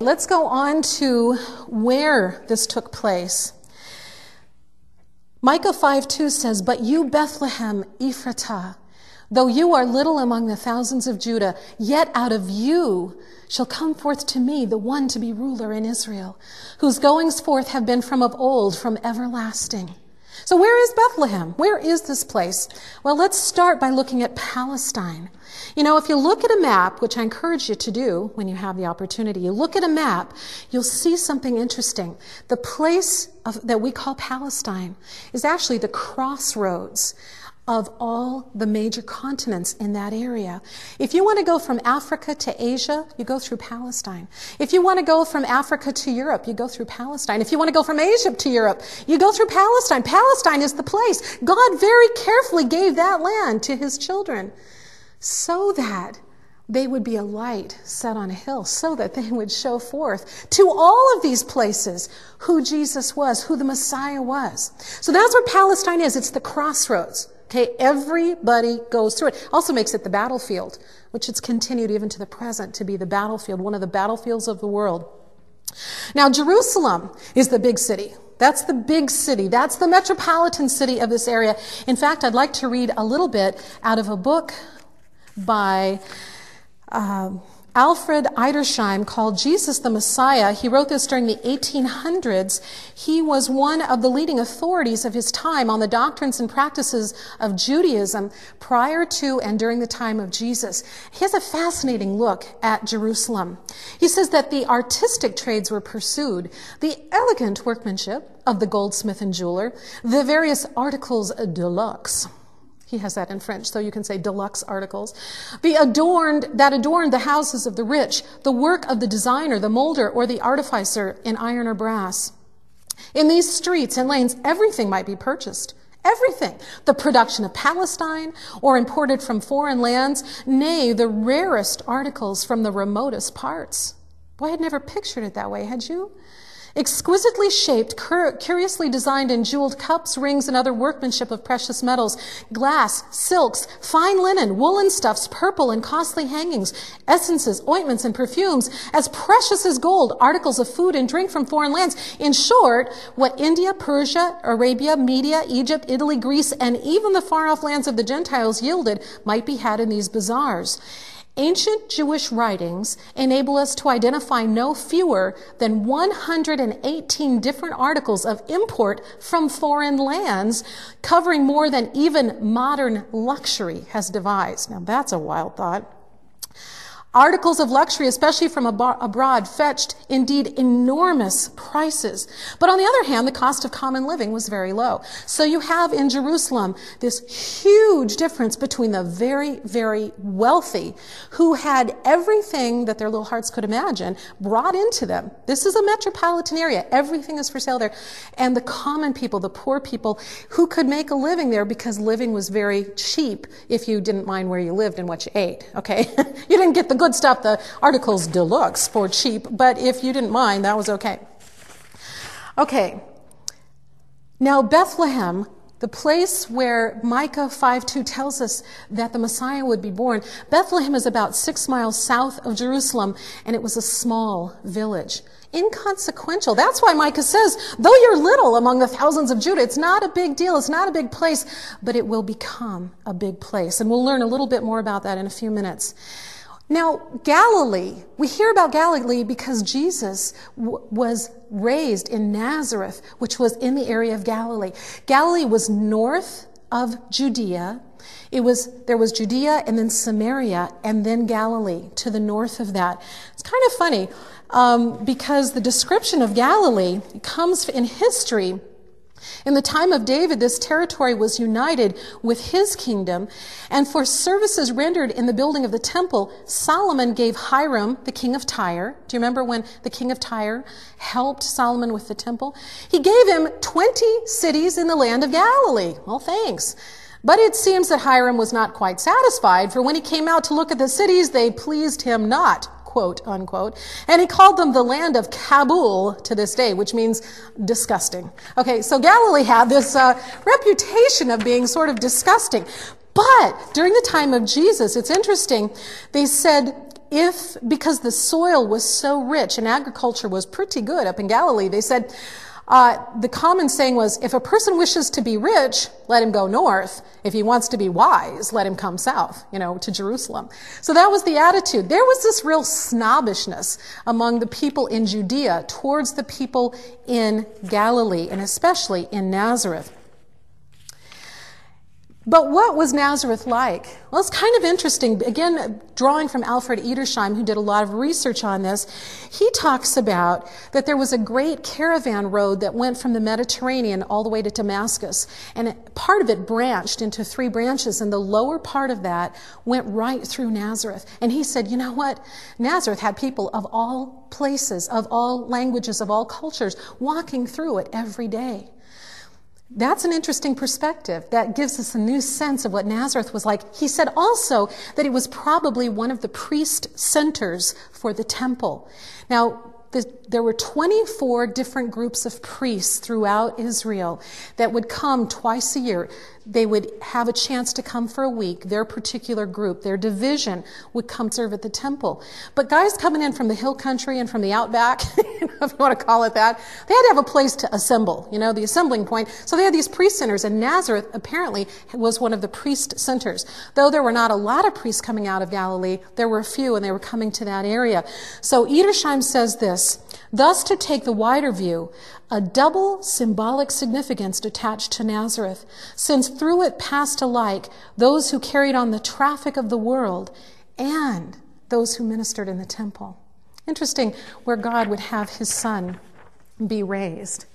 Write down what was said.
Let's go on to where this took place. Micah 5:2 says, "But you, Bethlehem Ephratah, though you are little among the thousands of Judah, yet out of you shall come forth to me the one to be ruler in Israel, whose goings forth have been from of old, from everlasting." So where is Bethlehem? Where is this place? Well, let's start by looking at Palestine. You know, if you look at a map, which I encourage you to do when you have the opportunity, you look at a map, you'll see something interesting. The place that we call Palestine is actually the crossroads of all the major continents in that area. If you want to go from Africa to Asia, you go through Palestine. If you want to go from Africa to Europe, you go through Palestine. If you want to go from Asia to Europe, you go through Palestine. Palestine is the place. God very carefully gave that land to his children so that they would be a light set on a hill, so that they would show forth to all of these places who Jesus was, who the Messiah was. So that's where Palestine is. It's the crossroads. Okay, everybody goes through it. Also makes it the battlefield, which it's continued even to the present to be the battlefield, one of the battlefields of the world. Now, Jerusalem is the big city. That's the big city. That's the metropolitan city of this area. In fact, I'd like to read a little bit out of a book by Alfred Edersheim called Jesus the Messiah. He wrote this during the 1800s. He was one of the leading authorities of his time on the doctrines and practices of Judaism prior to and during the time of Jesus. He has a fascinating look at Jerusalem. He says that the artistic trades were pursued, the elegant workmanship of the goldsmith and jeweler, the various articles de luxe. He has that in French, so you can say deluxe articles. That adorned the houses of the rich, the work of the designer, the molder, or the artificer in iron or brass. In these streets and lanes, everything might be purchased. Everything. The production of Palestine, or imported from foreign lands, nay, the rarest articles from the remotest parts. Boy, I had never pictured it that way, had you? Exquisitely shaped, curiously designed and jeweled cups, rings, and other workmanship of precious metals, glass, silks, fine linen, woolen stuffs, purple and costly hangings, essences, ointments, and perfumes, as precious as gold, articles of food and drink from foreign lands. In short, what India, Persia, Arabia, Media, Egypt, Italy, Greece, and even the far-off lands of the Gentiles yielded might be had in these bazaars. Ancient Jewish writings enable us to identify no fewer than 118 different articles of import from foreign lands, covering more than even modern luxury has devised. Now that's a wild thought. Articles of luxury, especially from abroad, fetched indeed enormous prices. But on the other hand, the cost of common living was very low. So you have in Jerusalem this huge difference between the very, very wealthy, who had everything that their little hearts could imagine brought into them. This is a metropolitan area. Everything is for sale there. And the common people, the poor people, who could make a living there because living was very cheap if you didn't mind where you lived and what you ate. Okay? You didn't get the good stuff, the articles deluxe, for cheap, but if you didn't mind, that was okay. Okay. Now Bethlehem, the place where Micah 5:2 tells us that the Messiah would be born, Bethlehem is about 6 miles south of Jerusalem, and it was a small village. Inconsequential. That's why Micah says, though you're little among the thousands of Judah, it's not a big deal, it's not a big place, but it will become a big place. And we'll learn a little bit more about that in a few minutes. Now, Galilee, we hear about Galilee because Jesus was raised in Nazareth, which was in the area of Galilee. Galilee was north of Judea. There was Judea and then Samaria and then Galilee to the north of that. It's kind of funny because the description of Galilee comes in history. In the time of David, this territory was united with his kingdom, and for services rendered in the building of the temple, Solomon gave Hiram, the king of Tyre. Do you remember when the king of Tyre helped Solomon with the temple? He gave him 20 cities in the land of Galilee. Well, thanks. But it seems that Hiram was not quite satisfied, for when he came out to look at the cities, they pleased him not, quote unquote, and he called them the land of Kabul to this day, which means disgusting. Okay, so Galilee had this reputation of being sort of disgusting. But during the time of Jesus, it's interesting, they said because the soil was so rich and agriculture was pretty good up in Galilee, they said, the common saying was, if a person wishes to be rich, let him go north. If he wants to be wise, let him come south, to Jerusalem. So that was the attitude. There was this real snobbishness among the people in Judea towards the people in Galilee, and especially in Nazareth. But what was Nazareth like? Well, it's kind of interesting. Again, drawing from Alfred Edersheim, who did a lot of research on this, he talks about that there was a great caravan road that went from the Mediterranean all the way to Damascus. And part of it branched into 3 branches, and the lower part of that went right through Nazareth. And he said, you know what? Nazareth had people of all places, of all languages, of all cultures, walking through it every day. That's an interesting perspective. That gives us a new sense of what Nazareth was like. He said also that it was probably one of the priest centers for the temple. Now, there were 24 different groups of priests throughout Israel that would come twice a year. They would have a chance to come for a week. Their particular group, their division, would come serve at the temple. But guys coming in from the hill country and from the outback, if you want to call it that, they had to have a place to assemble, the assembling point. So they had these priest centers, and Nazareth apparently was one of the priest centers. Though there were not a lot of priests coming out of Galilee, there were a few, and they were coming to that area. So Edersheim says this, thus to take the wider view, a double symbolic significance attached to Nazareth, since through it passed alike those who carried on the traffic of the world and those who ministered in the temple. Interesting where God would have his son be raised.